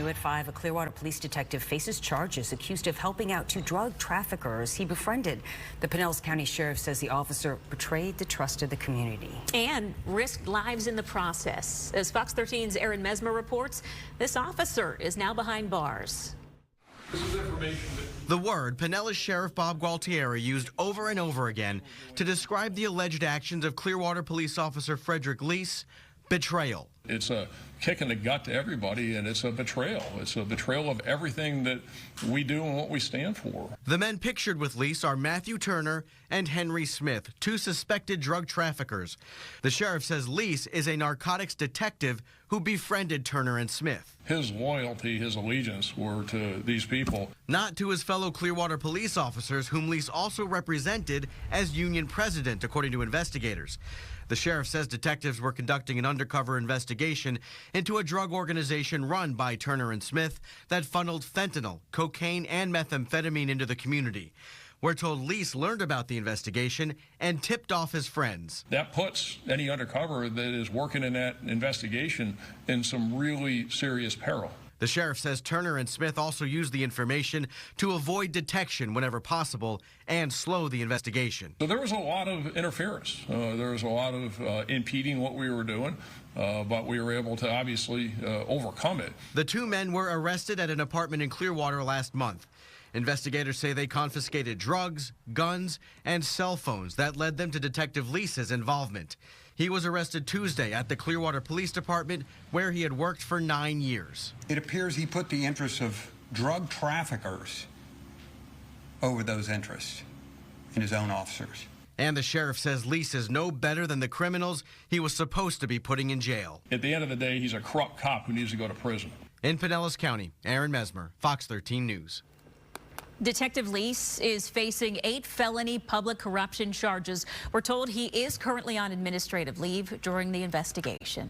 at 5, a Clearwater police detective faces charges accused of helping out two drug traffickers he befriended. The Pinellas County Sheriff says the officer betrayed the trust of the community. And risked lives in the process. As Fox 13's Aaron Mesmer reports, this officer is now behind bars. This is information The word Pinellas Sheriff Bob Gualtieri used over and over again to describe the alleged actions of Clearwater police officer Fredrick Lise: betrayal. It's a kick in the gut to everybody, and it's a betrayal. It's a betrayal of everything that we do and what we stand for. The men pictured with Lise are Matthew Turner and Henry Smith, two suspected drug traffickers. The sheriff says Lise is a narcotics detective who befriended Turner and Smith. His loyalty, his allegiance were to these people. Not to his fellow Clearwater police officers, whom Lise also represented as union president, according to investigators. The sheriff says detectives were conducting an undercover investigation into a drug organization run by Turner and Smith that funneled fentanyl, cocaine, and methamphetamine into the community. We're told Lise learned about the investigation and tipped off his friends. That puts any undercover that is working in that investigation in some really serious peril. The sheriff says Turner and Smith also used the information to avoid detection whenever possible and slow the investigation. So there was a lot of interference. There was a lot of impeding what we were doing, but we were able to obviously overcome it. The two men were arrested at an apartment in Clearwater last month. Investigators say they confiscated drugs, guns, and cell phones that led them to Detective Lise's involvement. He was arrested Tuesday at the Clearwater Police Department, where he had worked for 9 years. It appears he put the interests of drug traffickers over those interests in his own officers. And the sheriff says Lise is no better than the criminals he was supposed to be putting in jail. At the end of the day, he's a corrupt cop who needs to go to prison. In Pinellas County, Aaron Mesmer, Fox 13 News. Detective Lise is facing 8 felony public corruption charges. We're told he is currently on administrative leave during the investigation.